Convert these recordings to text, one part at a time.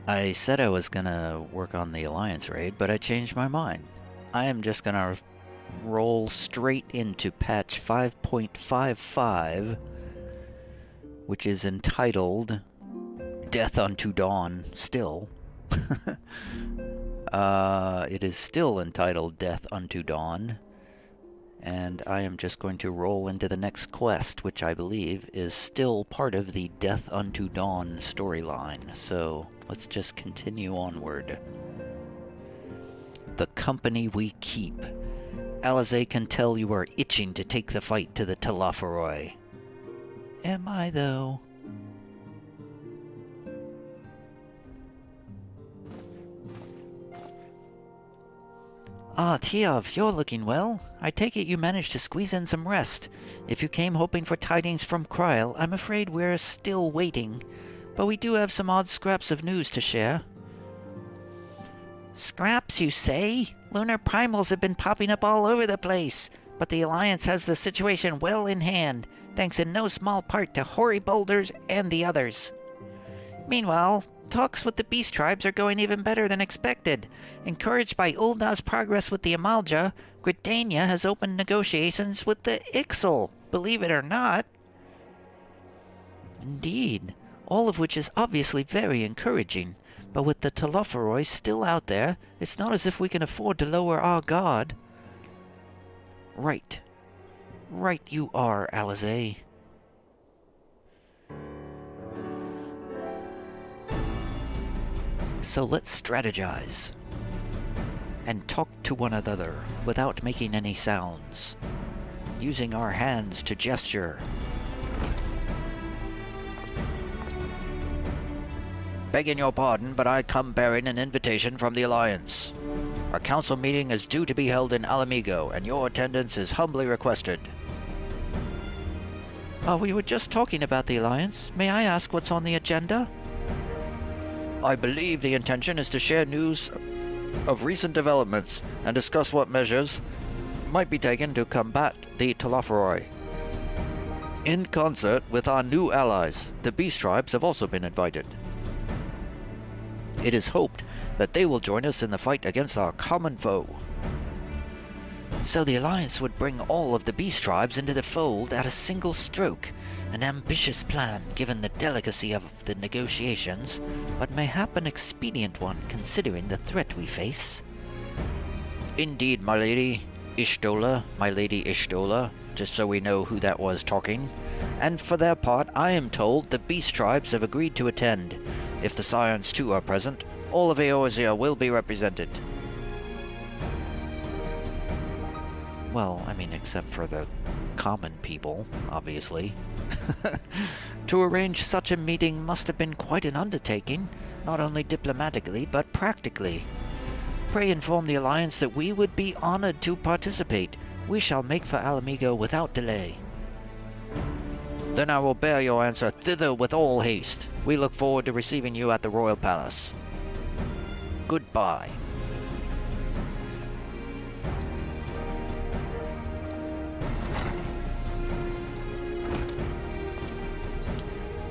I said I was gonna work on the Alliance raid, but I changed my mind. I am just gonna roll straight into patch 5.55, which is entitled Death Unto Dawn still. It is still entitled Death Unto Dawn, and I am just going to roll into the next quest, which I believe is still part of the Death Unto Dawn storyline. So let's just continue onward. The company we keep. Alize can tell you are itching to take the fight to the Telophoroi. Am I, though? Ah, Tiav, you're looking well. I take it you managed to squeeze in some rest. If you came hoping for tidings from Kryl, I'm afraid we're still waiting. But we do have some odd scraps of news to share. Scraps, you say? Lunar primals have been popping up all over the place. But the Alliance has the situation well in hand, thanks in no small part to Hoary Boulders and the others. Meanwhile, talks with the Beast Tribes are going even better than expected. Encouraged by Ulda's progress with the Amalja, Gridania has opened negotiations with the Ixal, believe it or not. Indeed, all of which is obviously very encouraging. But with the Telophoroi still out there, it's not as if we can afford to lower our guard. Right. Right you are, Alize. So let's strategize. And talk to one another without making any sounds. Using our hands to gesture. Begging your pardon, but I come bearing an invitation from the Alliance. A council meeting is due to be held in Alamigo, and your attendance is humbly requested. We were just talking about the Alliance. May I ask what's on the agenda? I believe the intention is to share news of recent developments and discuss what measures might be taken to combat the Telophoroi. In concert with our new allies, the Beast Tribes have also been invited. It is hoped that they will join us in the fight against our common foe. So the Alliance would bring all of the Beast Tribes into the fold at a single stroke. An ambitious plan given the delicacy of the negotiations, but mayhap an expedient one considering the threat we face. Indeed, my lady. Ishtola, my lady Ishtola, just so we know who that was talking. And for their part, I am told the Beast Tribes have agreed to attend. If the Scions too are present, all of Eorzea will be represented. Well, I mean, except for the common people, obviously. To arrange such a meeting must have been quite an undertaking, not only diplomatically, but practically. Pray inform the Alliance that we would be honored to participate. We shall make for Alamigo without delay. Then I will bear your answer thither with all haste. We look forward to receiving you at the Royal Palace. Goodbye.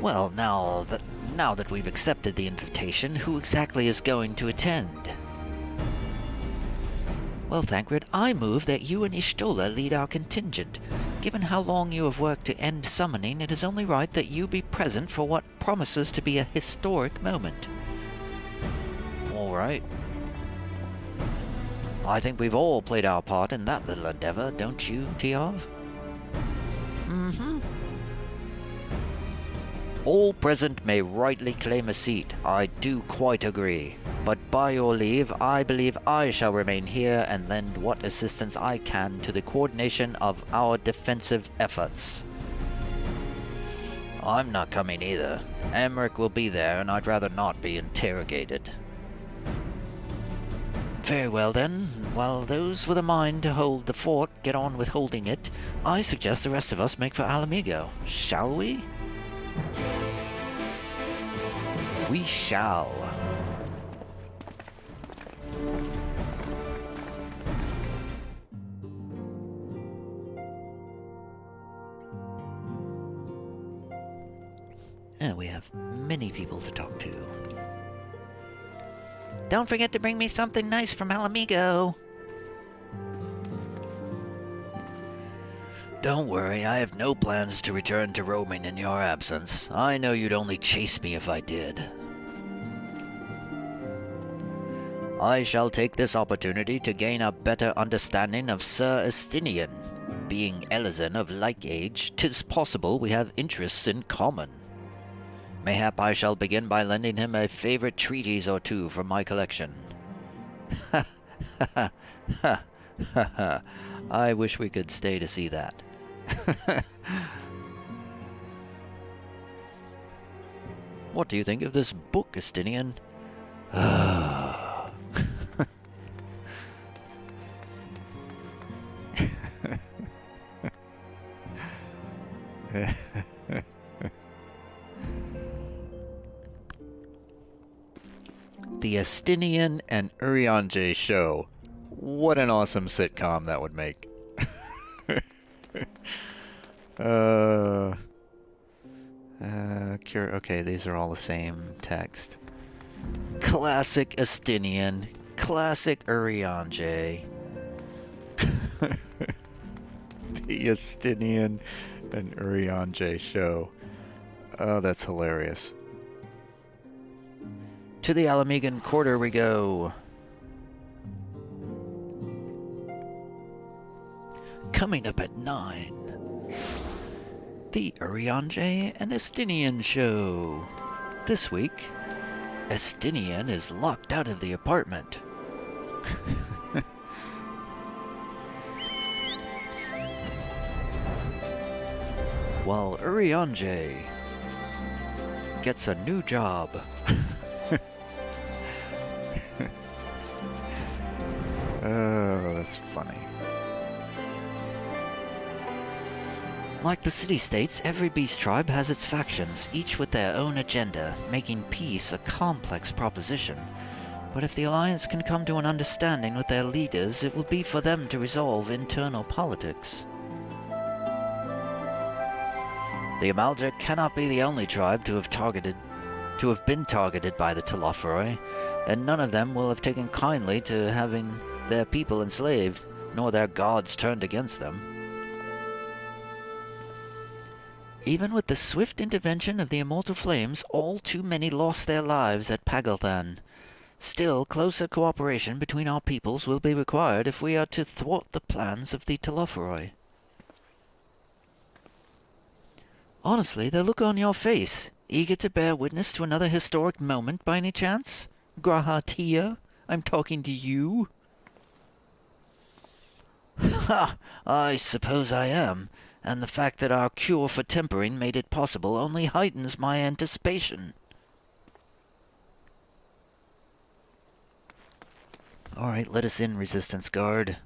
Well, now that we've accepted the invitation, who exactly is going to attend? Well, Thancred, I move that you and Ishtola lead our contingent. Given how long you have worked to end summoning, it is only right that you be present for what promises to be a historic moment. All right. I think we've all played our part in that little endeavor, don't you, Tiav? Mm-hmm. All present may rightly claim a seat, I do quite agree. But by your leave, I believe I shall remain here and lend what assistance I can to the coordination of our defensive efforts. I'm not coming either. Emmerich will be there, and I'd rather not be interrogated. Very well then, while those with a mind to hold the fort get on with holding it, I suggest the rest of us make for Alamigo. Shall we? We shall. And we have many people to talk to. Don't forget to bring me something nice from Alamigo. Don't worry, I have no plans to return to roaming in your absence. I know you'd only chase me if I did. I shall take this opportunity to gain a better understanding of Sir Estinian. Being Elizan of like age, 'tis possible we have interests in common. Mayhap I shall begin by lending him a favorite treatise or two from my collection. Ha ha ha ha ha. I wish we could stay to see that. What do you think of this book, Estinian? The Estinian and Urianger show. What an awesome sitcom that would make. Okay, these are all the same text. Classic Estinian, classic Urianger. The Estinian and Urianger show. Oh, that's hilarious. To the Alamigan Quarter we go. Coming up at 9. The Urianger and Estinian show. This week, Estinian is locked out of the apartment. While Urianger gets a new job. Oh, that's funny. Like the city-states, every beast tribe has its factions, each with their own agenda, making peace a complex proposition. But if the Alliance can come to an understanding with their leaders, it will be for them to resolve internal politics. The Amalja cannot be the only tribe to have been targeted by the Telophoroi, and none of them will have taken kindly to having their people enslaved, nor their gods turned against them. Even with the swift intervention of the immortal flames, all too many lost their lives at Pagalthan. Still, closer cooperation between our peoples will be required if we are to thwart the plans of the Telophoroi. Honestly, the look on your face, eager to bear witness to another historic moment by any chance? Grahatia, I'm talking to you. Ha! I suppose I am, and the fact that our cure for tempering made it possible only heightens my anticipation. Alright, let us in, Resistance Guard.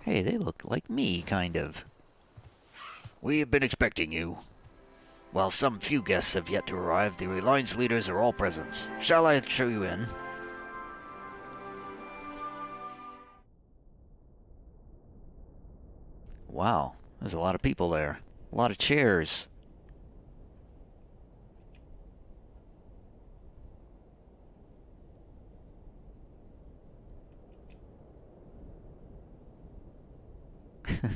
Hey, they look like me, kind of. We have been expecting you. While some few guests have yet to arrive, the Alliance leaders are all present. Shall I show you in? Wow, there's a lot of people there. A lot of chairs.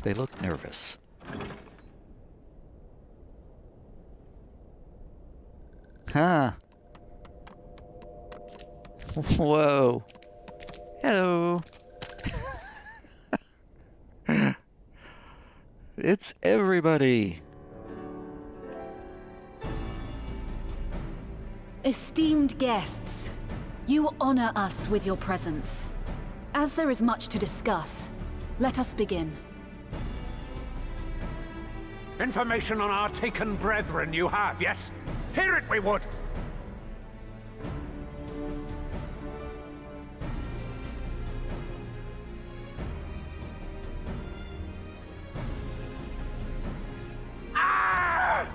They look nervous. Huh. Whoa. Hello. It's everybody. Esteemed guests, you honor us with your presence. As there is much to discuss, let us begin. Information on our taken brethren you have, yes? Hear it we would! Ah!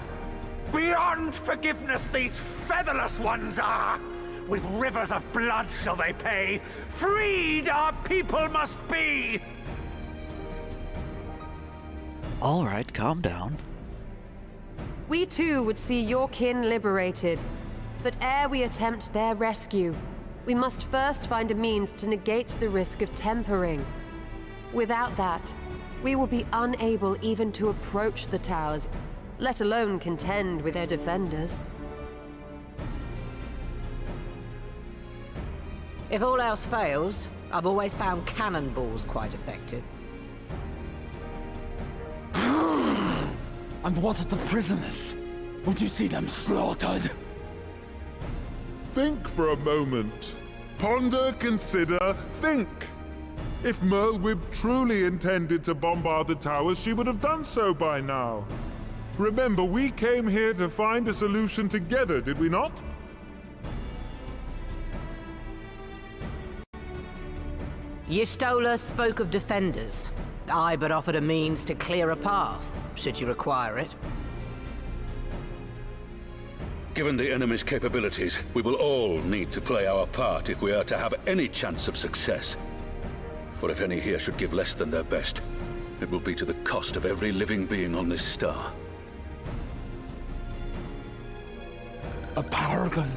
Beyond forgiveness these featherless ones are! With rivers of blood shall they pay! Freed our people must be! All right, calm down. We too would see your kin liberated. But ere we attempt their rescue, we must first find a means to negate the risk of tempering. Without that, we will be unable even to approach the towers, let alone contend with their defenders. If all else fails, I've always found cannonballs quite effective. And what of the prisoners? Would you see them slaughtered? Think for a moment. Ponder, consider, think. If Merlwyb truly intended to bombard the towers, she would have done so by now. Remember, we came here to find a solution together, did we not? Y'Stola spoke of defenders. I but offered a means to clear a path, should you require it. Given the enemy's capabilities, we will all need to play our part if we are to have any chance of success. For if any here should give less than their best, it will be to the cost of every living being on this star. A paragon,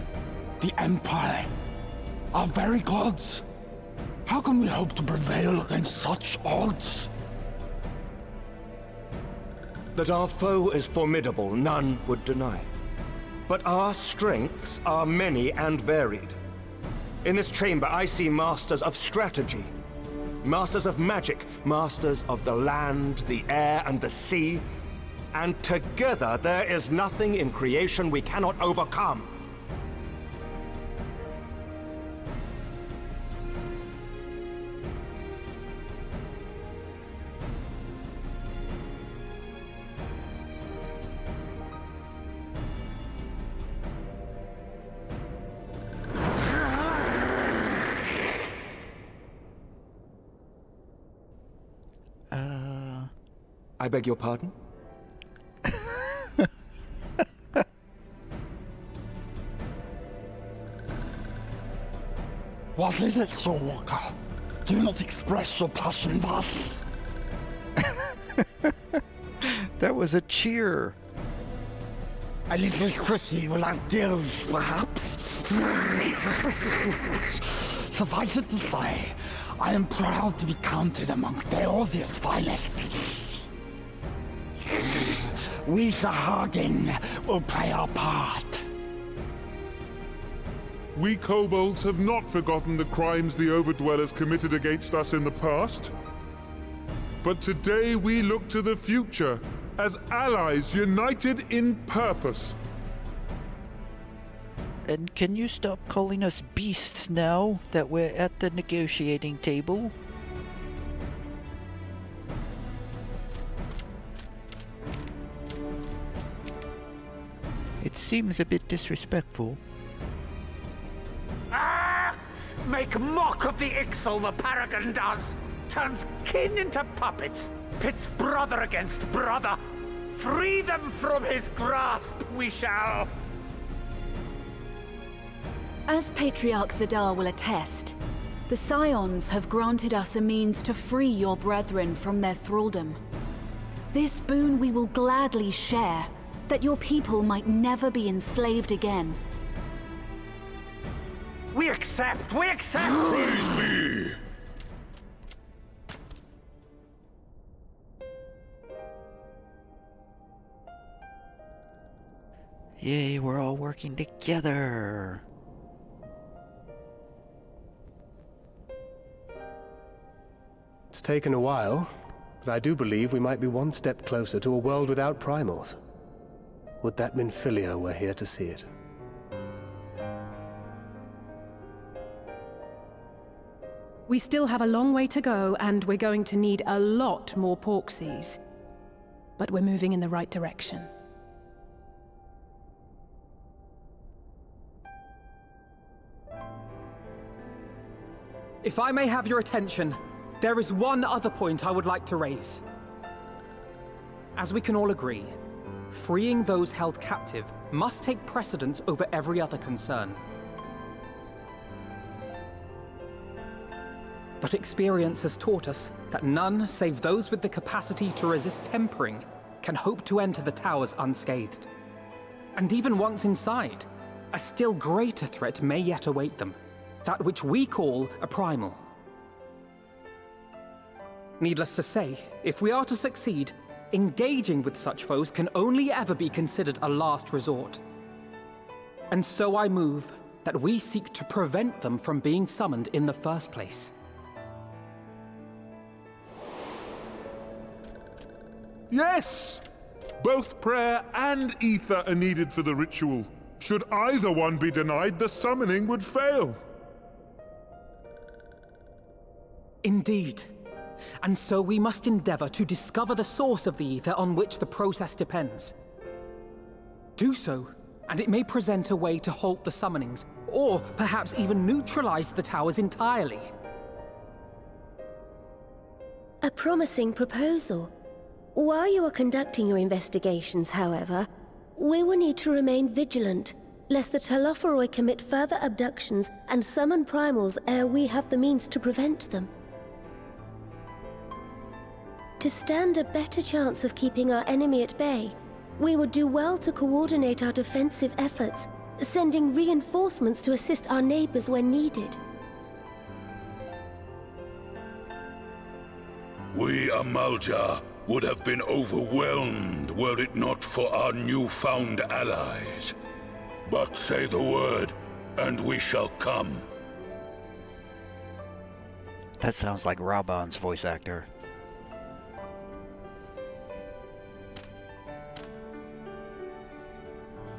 the Empire, our very gods. How can we hope to prevail against such odds? That our foe is formidable, none would deny. But our strengths are many and varied. In this chamber, I see masters of strategy, masters of magic, masters of the land, the air, and the sea. And together, there is nothing in creation we cannot overcome. I beg your pardon? What is it, Soulwalker? Do not express your passion thus. That was a cheer. A little quickly without gills, perhaps? Suffice it to say, I am proud to be counted amongst Eorzea's finest. We Sahagin will play our part. We kobolds have not forgotten the crimes the Overdwellers committed against us in the past. But today we look to the future, as allies united in purpose. And can you stop calling us beasts now that we're at the negotiating table? It seems a bit disrespectful. Ah! Make mock of the Ixal, the Paragon does! Turns kin into puppets! Pits brother against brother! Free them from his grasp, we shall! As Patriarch Zadar will attest, the Scions have granted us a means to free your brethren from their thraldom. This boon we will gladly share, that your people might never be enslaved again. We accept! We accept! Praise me! Yay, we're all working together. It's taken a while, but I do believe we might be one step closer to a world without primals. Would that Minfilia were here to see it. We still have a long way to go, and we're going to need a lot more Porksies. But we're moving in the right direction. If I may have your attention, there is one other point I would like to raise. As we can all agree, freeing those held captive must take precedence over every other concern. But experience has taught us that none save those with the capacity to resist tempering can hope to enter the towers unscathed. And even once inside, a still greater threat may yet await them. That which we call a primal. Needless to say, if we are to succeed, engaging with such foes can only ever be considered a last resort. And so I move that we seek to prevent them from being summoned in the first place. Yes! Both prayer and ether are needed for the ritual. Should either one be denied, the summoning would fail. Indeed. And so we must endeavor to discover the source of the ether on which the process depends. Do so, and it may present a way to halt the summonings, or perhaps even neutralize the towers entirely. A promising proposal. While you are conducting your investigations, however, we will need to remain vigilant, lest the Telophoroi commit further abductions and summon primals ere we have the means to prevent them. To stand a better chance of keeping our enemy at bay, we would do well to coordinate our defensive efforts, sending reinforcements to assist our neighbors when needed. We Amalja would have been overwhelmed were it not for our newfound allies. But say the word, and we shall come. That sounds like Raban's voice actor.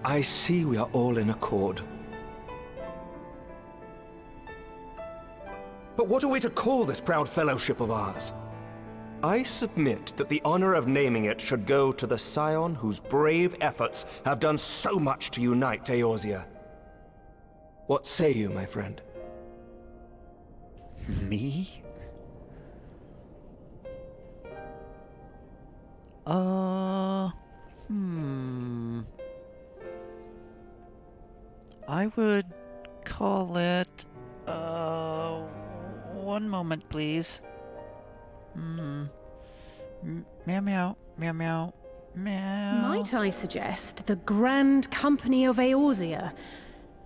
I see we are all in accord. But what are we to call this proud fellowship of ours? I submit that the honor of naming it should go to the scion whose brave efforts have done so much to unite Eorzea. What say you, my friend? Me? I would call it, one moment, please. Meow meow, meow meow, meow. Might I suggest the Grand Company of Eorzea?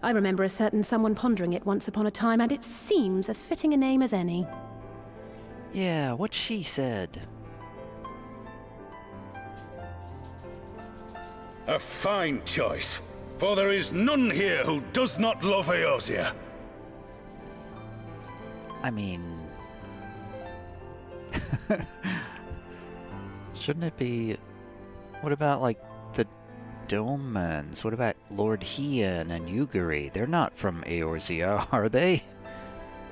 I remember a certain someone pondering it once upon a time, and it seems as fitting a name as any. Yeah, what she said. A fine choice, for there is none here who does not love Eorzea. I mean... Shouldn't it be... What about, like, the Domans? What about Lord Hien and Yuguri? They're not from Eorzea, are they?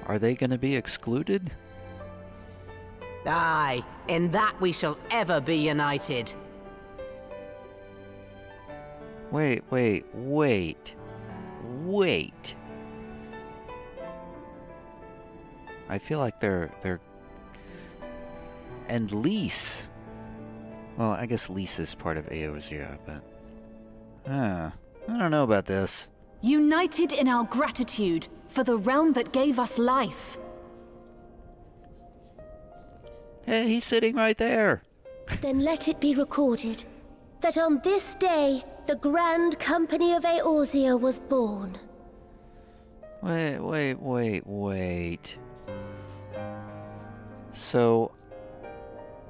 Are they gonna be excluded? Aye, in that we shall ever be united. Wait. I feel like they're... And Lys. Well, I guess Lys is part of Eorzea, but... I don't know about this. United in our gratitude for the realm that gave us life. Hey, he's sitting right there. Then let it be recorded that on this day, the Grand Company of Eorzea was born. Wait. So,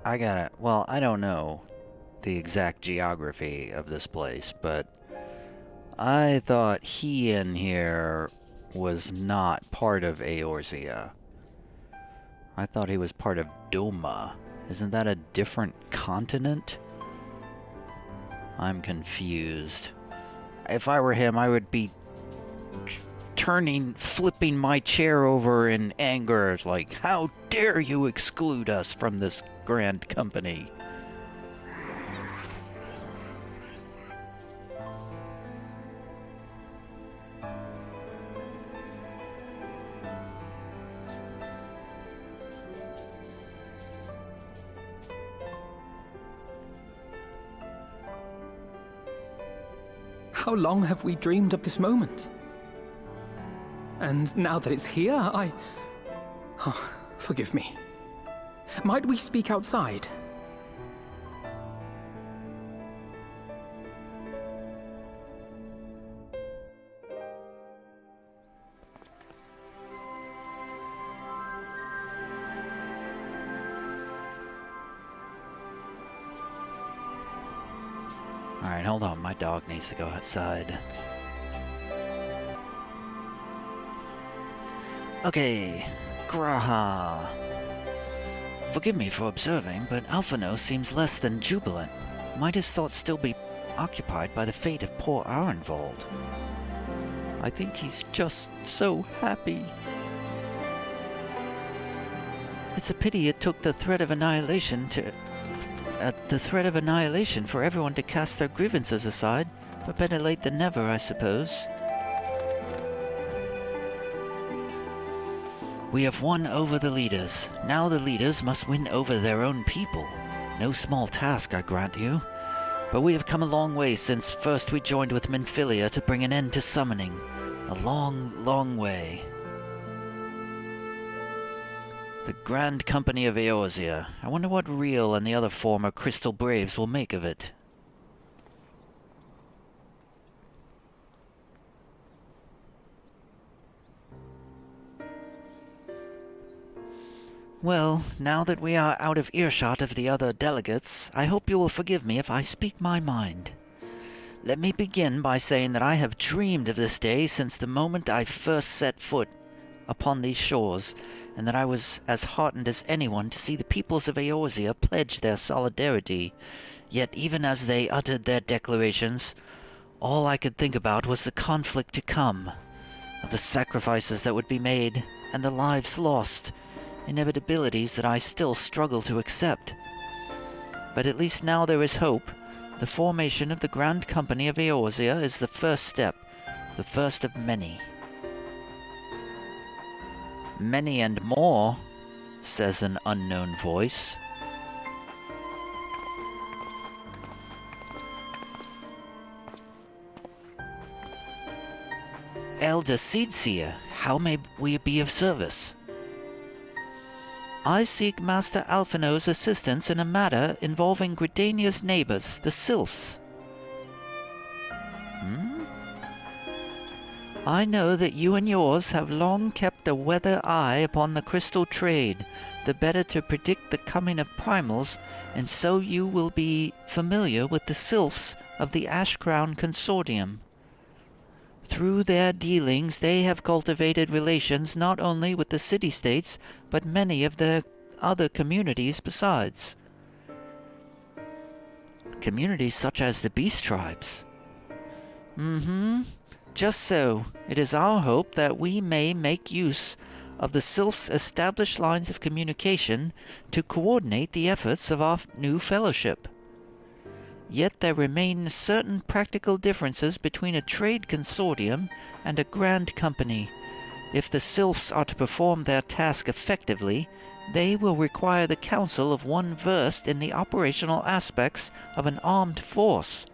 I don't know the exact geography of this place, but I thought Hien here was not part of Eorzea. I thought he was part of Doma. Isn't that a different continent? I'm confused. If I were him, I would be flipping my chair over in anger. It's like, how dare you exclude us from this grand company? How long have we dreamed of this moment? And now that it's here, Oh, forgive me. Might we speak outside? hold on. My dog needs to go outside. Okay, Graha. Forgive me for observing, but Alphino seems less than jubilant. Might his thoughts still be occupied by the fate of poor Arenvald? I think he's just so happy. It's a pity it took the threat of annihilation for everyone to cast their grievances aside, but better late than never, I suppose. We have won over the leaders. Now the leaders must win over their own people. No small task, I grant you. But we have come a long way since first we joined with Minfilia to bring an end to summoning. A long, long way. The Grand Company of Eorzea. I wonder what Riel and the other former Crystal Braves will make of it. Well, now that we are out of earshot of the other delegates, I hope you will forgive me if I speak my mind. Let me begin by saying that I have dreamed of this day since the moment I first set foot upon these shores, and that I was as heartened as anyone to see the peoples of Eorzea pledge their solidarity. Yet even as they uttered their declarations, all I could think about was the conflict to come, of the sacrifices that would be made, and the lives lost, inevitabilities that I still struggle to accept. But at least now there is hope. The formation of the Grand Company of Eorzea is the first step, the first of many. Many and more, says an unknown voice. Elder Seedseer, how may we be of service? I seek Master Alphino's assistance in a matter involving Gridania's neighbors, the Sylphs. I know that you and yours have long kept a weather eye upon the crystal trade, the better to predict the coming of primals, and so you will be familiar with the Sylphs of the Ashcrown Consortium. Through their dealings, they have cultivated relations not only with the city-states, but many of their other communities besides. Communities such as the Beast Tribes. Just so. It is our hope that we may make use of the Sylphs' established lines of communication to coordinate the efforts of our new fellowship. Yet there remain certain practical differences between a trade consortium and a grand company. If the Sylphs are to perform their task effectively, they will require the counsel of one versed in the operational aspects of an armed force.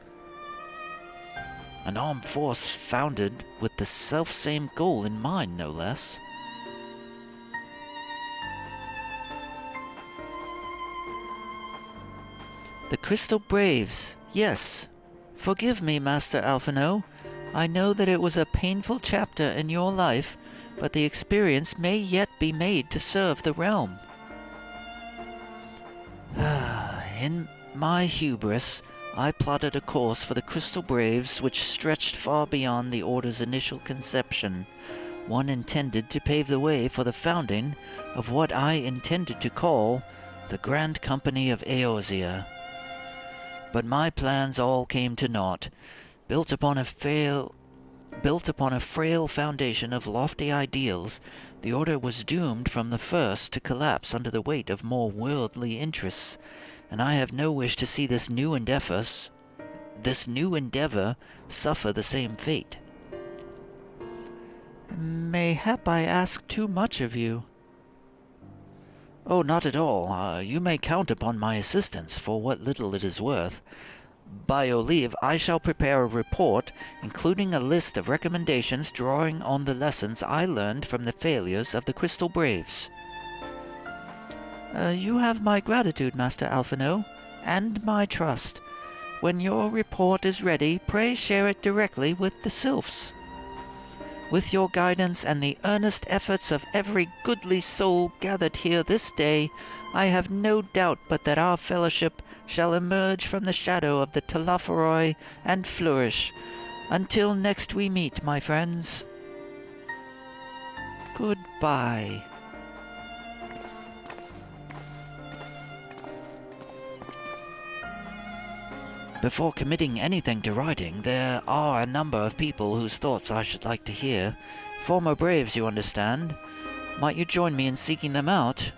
An armed force founded with the self-same goal in mind, no less. The Crystal Braves, yes. Forgive me, Master Alphino. I know that it was a painful chapter in your life, but the experience may yet be made to serve the realm. In my hubris, I plotted a course for the Crystal Braves which stretched far beyond the Order's initial conception, one intended to pave the way for the founding of what I intended to call the Grand Company of Eorzea. But my plans all came to naught. Built upon a frail foundation of lofty ideals, the Order was doomed from the first to collapse under the weight of more worldly interests, and I have no wish to see this new endeavor suffer the same fate. Mayhap I ask too much of you? Oh, not at all. You may count upon my assistance for what little it is worth. By your leave, I shall prepare a report, including a list of recommendations drawing on the lessons I learned from the failures of the Crystal Braves. You have my gratitude, Master Alphino, and my trust. When your report is ready, pray share it directly with the Sylphs. With your guidance and the earnest efforts of every goodly soul gathered here this day, I have no doubt but that our fellowship shall emerge from the shadow of the Telophoroi and flourish. Until next we meet, my friends. Goodbye. Before committing anything to writing, there are a number of people whose thoughts I should like to hear. Former braves, you understand. Might you join me in seeking them out?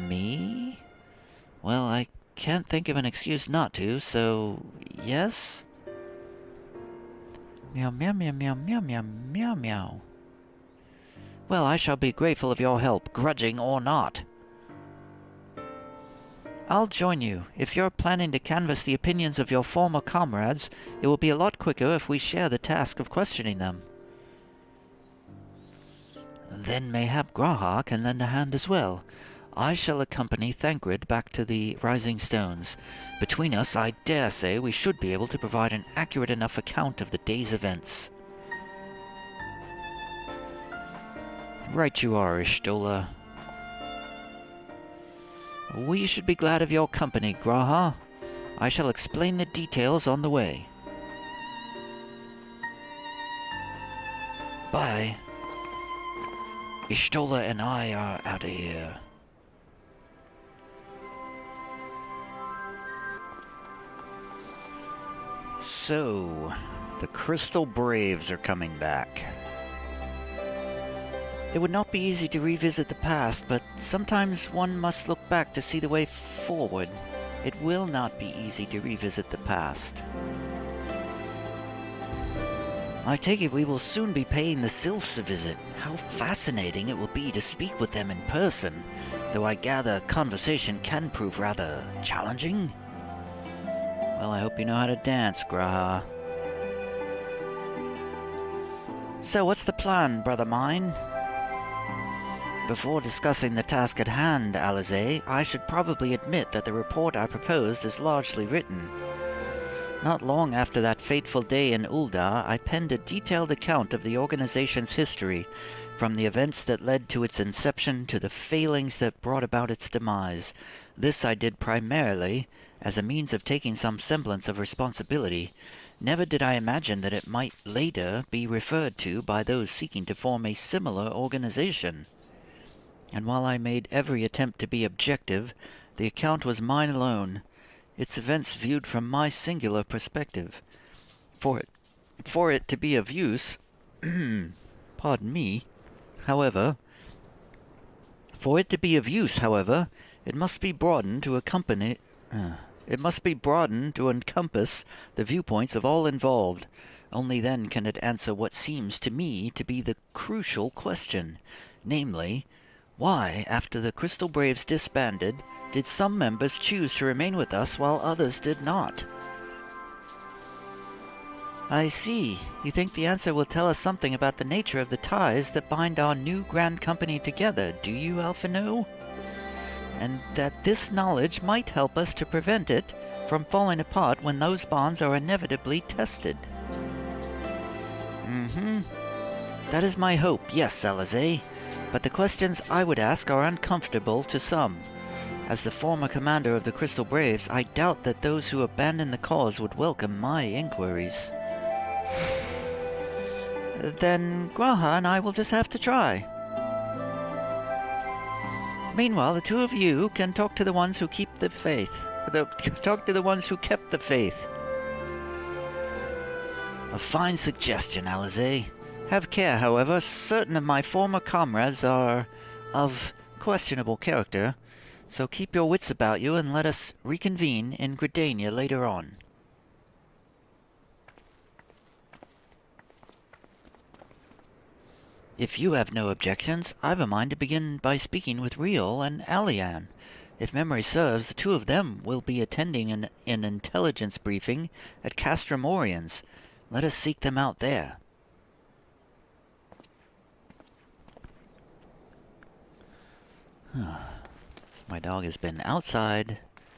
Me? Well, I can't think of an excuse not to, so yes? Meow meow meow meow meow meow meow meow. Well, I shall be grateful of your help, grudging or not. I'll join you. If you're planning to canvass the opinions of your former comrades, it will be a lot quicker if we share the task of questioning them. Then mayhap Graha can lend a hand as well. I shall accompany Thancred back to the Rising Stones. Between us, I dare say we should be able to provide an accurate enough account of the day's events. Right you are, Ishtola. We should be glad of your company, Graha. I shall explain the details on the way. Bye. Ishtola and I are out of here. So, the Crystal Braves are coming back. It would not be easy to revisit the past, but sometimes one must look back to see the way forward. It will not be easy to revisit the past. I take it we will soon be paying the Sylphs a visit. How fascinating it will be to speak with them in person, though I gather conversation can prove rather challenging. Well, I hope you know how to dance, Graha. So, what's the plan, brother mine? Before discussing the task at hand, Alize, I should probably admit that the report I proposed is largely written. Not long after that fateful day in Ul'dah, I penned a detailed account of the organization's history, from the events that led to its inception to the failings that brought about its demise. This I did primarily as a means of taking some semblance of responsibility. Never did I imagine that it might later be referred to by those seeking to form a similar organization. And while I made every attempt to be objective, the account was mine alone, its events viewed from my singular perspective. For it to be of use, pardon me, however, it must be broadened to encompass the viewpoints of all involved. Only then can it answer what seems to me to be the crucial question, namely, why, after the Crystal Braves disbanded, did some members choose to remain with us while others did not? I see. You think the answer will tell us something about the nature of the ties that bind our new Grand Company together, do you, Alphino? And that this knowledge might help us to prevent it from falling apart when those bonds are inevitably tested. That is my hope, yes, Alize. But the questions I would ask are uncomfortable to some. As the former commander of the Crystal Braves, I doubt that those who abandon the cause would welcome my inquiries. Then Graha and I will just have to try. Meanwhile, the two of you can talk to the ones who keep the faith. Talk to the ones who kept the faith. A fine suggestion, Alize. Have care, however. Certain of my former comrades are of questionable character, so keep your wits about you and let us reconvene in Gridania later on. If you have no objections, I've a mind to begin by speaking with Riol and Alian. If memory serves, the two of them will be attending an intelligence briefing at Castrum Oriens. Let us seek them out there. So my dog has been outside,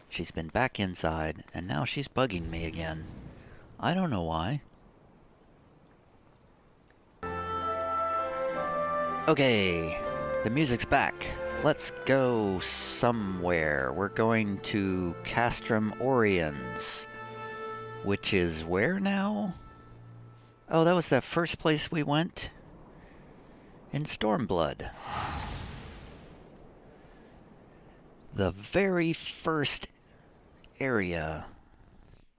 she's been back inside, and now she's bugging me again. I don't know why. Okay, the music's back. Let's go somewhere. We're going to Castrum Oriens, which is where now? Oh, that was that first place we went? In Stormblood. The very first area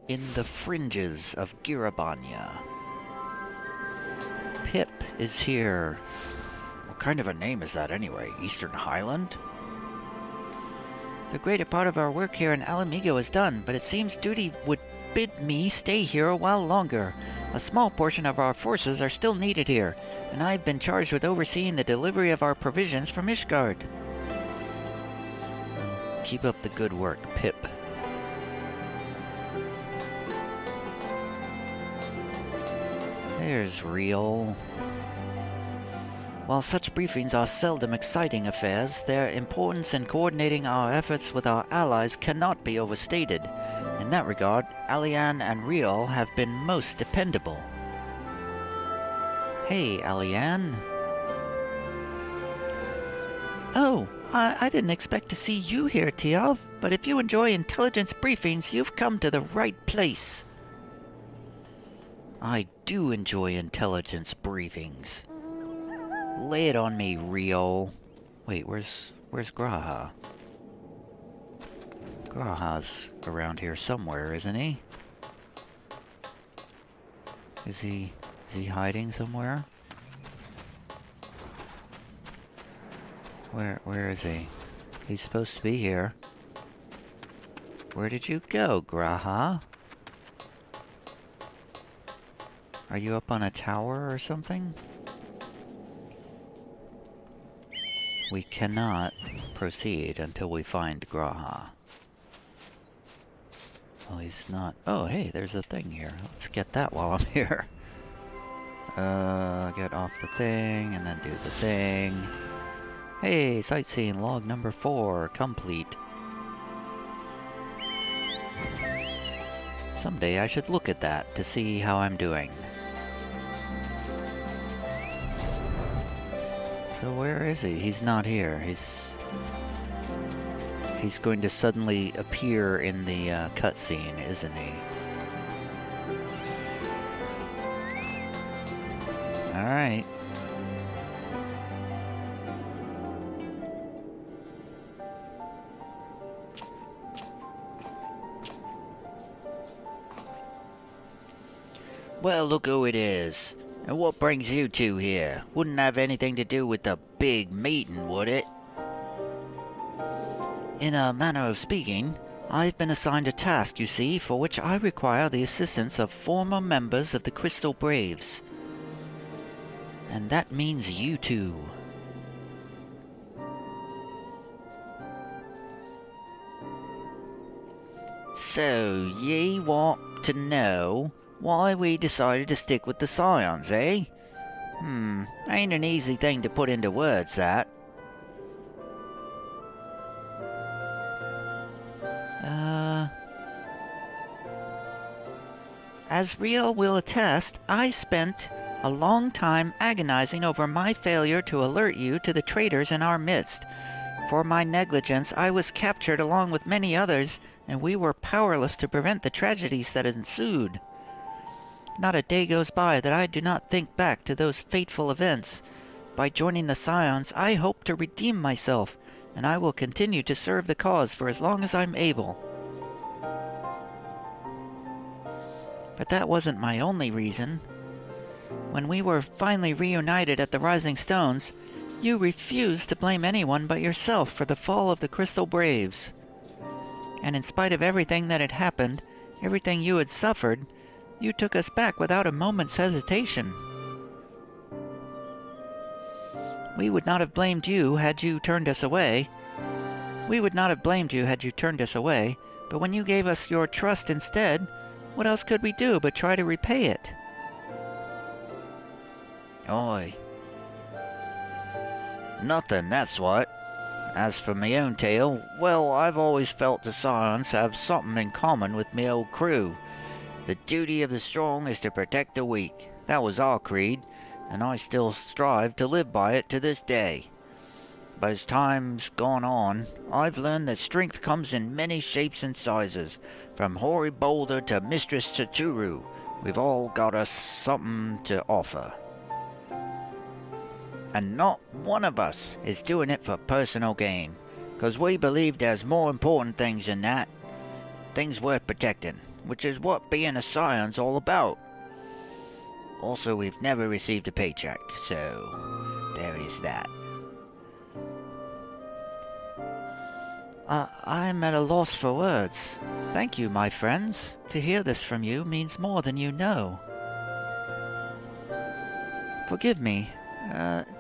in the fringes of Girabanya. Pip is here. What kind of a name is that anyway? Eastern Highland? The greater part of our work here in Alamigo is done, but it seems duty would bid me stay here a while longer. A small portion of our forces are still needed here, and I've been charged with overseeing the delivery of our provisions from Ishgard. Keep up the good work, Pip. There's Real. While such briefings are seldom exciting affairs, their importance in coordinating our efforts with our allies cannot be overstated. In that regard, Alian and Real have been most dependable. Hey, Alian. Oh, I didn't expect to see you here, Tiav, but if you enjoy intelligence briefings, you've come to the right place. I do enjoy intelligence briefings. Lay it on me, Real. Wait, where's Graha? Graha's around here somewhere, isn't he? Is he hiding somewhere? Where is he? He's supposed to be here. Where did you go, Graha? Are you up on a tower or something? We cannot proceed until we find Graha. Well, he's not... Oh, hey, there's a thing here. Let's get that while I'm here. Get off the thing, and then do the thing. Hey, sightseeing log number 4, complete. Someday I should look at that to see how I'm doing. So where is he? He's not here. He's going to suddenly appear in the cutscene, isn't he? Alright. Well, look who it is. And what brings you two here? Wouldn't have anything to do with the big meeting, would it? In a manner of speaking, I've been assigned a task, you see, for which I require the assistance of former members of the Crystal Braves. And that means you two. So, ye want to know why we decided to stick with the Scions, eh? Ain't an easy thing to put into words, that. As Real will attest, I spent a long time agonizing over my failure to alert you to the traitors in our midst. For my negligence, I was captured along with many others, and we were powerless to prevent the tragedies that ensued. Not a day goes by that I do not think back to those fateful events. By joining the Scions, I hope to redeem myself, and I will continue to serve the cause for as long as I'm able. But that wasn't my only reason. When we were finally reunited at the Rising Stones, you refused to blame anyone but yourself for the fall of the Crystal Braves. And in spite of everything that had happened, everything you had suffered, you took us back without a moment's hesitation. We would not have blamed you had you turned us away. But when you gave us your trust instead, what else could we do but try to repay it? Oi. Nothing, that's what. As for my own tale, well, I've always felt the Scions have something in common with me old crew. The duty of the strong is to protect the weak. That was our creed, and I still strive to live by it to this day. but as time's gone on, I've learned that strength comes in many shapes and sizes. From Hoary Boulder to Mistress Chichuru, we've all got us something to offer. And not one of us is doing it for personal gain, because we believe there's more important things than that. Things worth protecting, which is what being a Scion's all about. Also, we've never received a paycheck, so there is that. I'm at a loss for words. Thank you, my friends. To hear this from you means more than you know. Forgive me,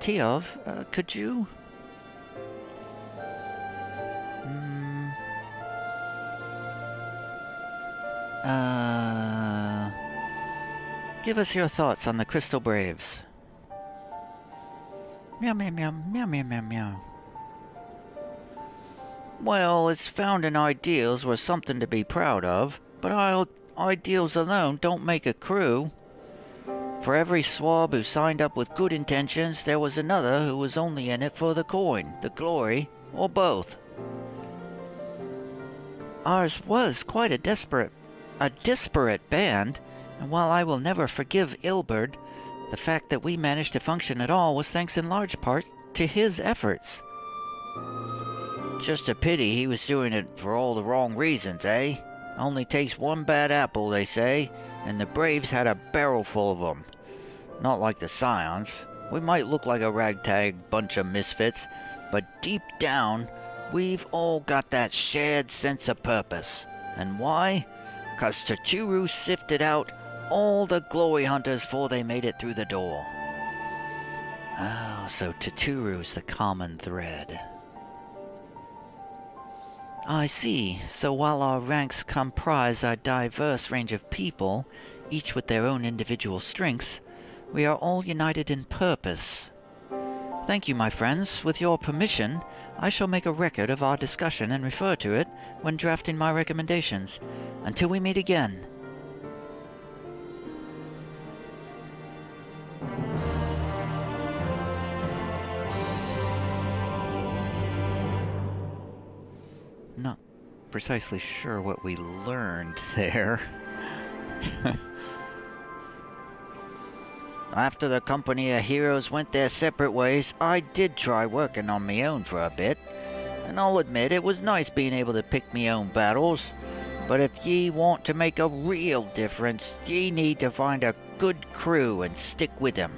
Tiov, could you... Give us your thoughts on the Crystal Braves. Meow, meow, meow, meow, meow, meow, meow. Well, its founding ideals were something to be proud of, but our ideals alone don't make a crew. For every swab who signed up with good intentions, there was another who was only in it for the coin, the glory, or both. Ours was quite a disparate band, and while I will never forgive Ilberd, the fact that we managed to function at all was thanks in large part to his efforts. Just a pity he was doing it for all the wrong reasons, eh? Only takes one bad apple, they say, and the Braves had a barrel full of them. Not like the Scions. We might look like a ragtag bunch of misfits, but deep down, we've all got that shared sense of purpose. And why? 'Cause Chichuru sifted out all the glory hunters before they made it through the door. Oh, so Chichuru's the common thread. I see. So while our ranks comprise a diverse range of people, each with their own individual strengths, we are all united in purpose. Thank you, my friends. With your permission, I shall make a record of our discussion and refer to it when drafting my recommendations. Until we meet again. Not precisely sure what we learned there. After the company of heroes went their separate ways, I did try working on me own for a bit. And I'll admit it was nice being able to pick me own battles. But if ye want to make a real difference, ye need to find a good crew and stick with them.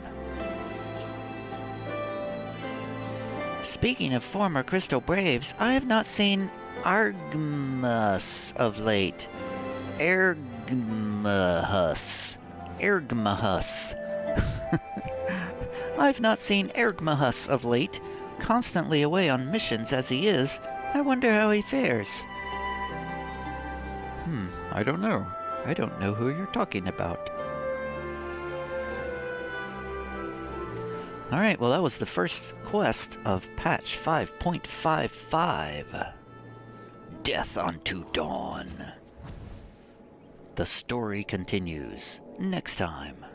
Speaking of former Crystal Braves, I have not seen Argmas of late. Ergmahus. I've not seen Ergmahus of late. Constantly away on missions as he is, I wonder how he fares. I don't know. I don't know who you're talking about. Alright, well that was the first quest of patch 5.55. Death unto Dawn. The story continues next time.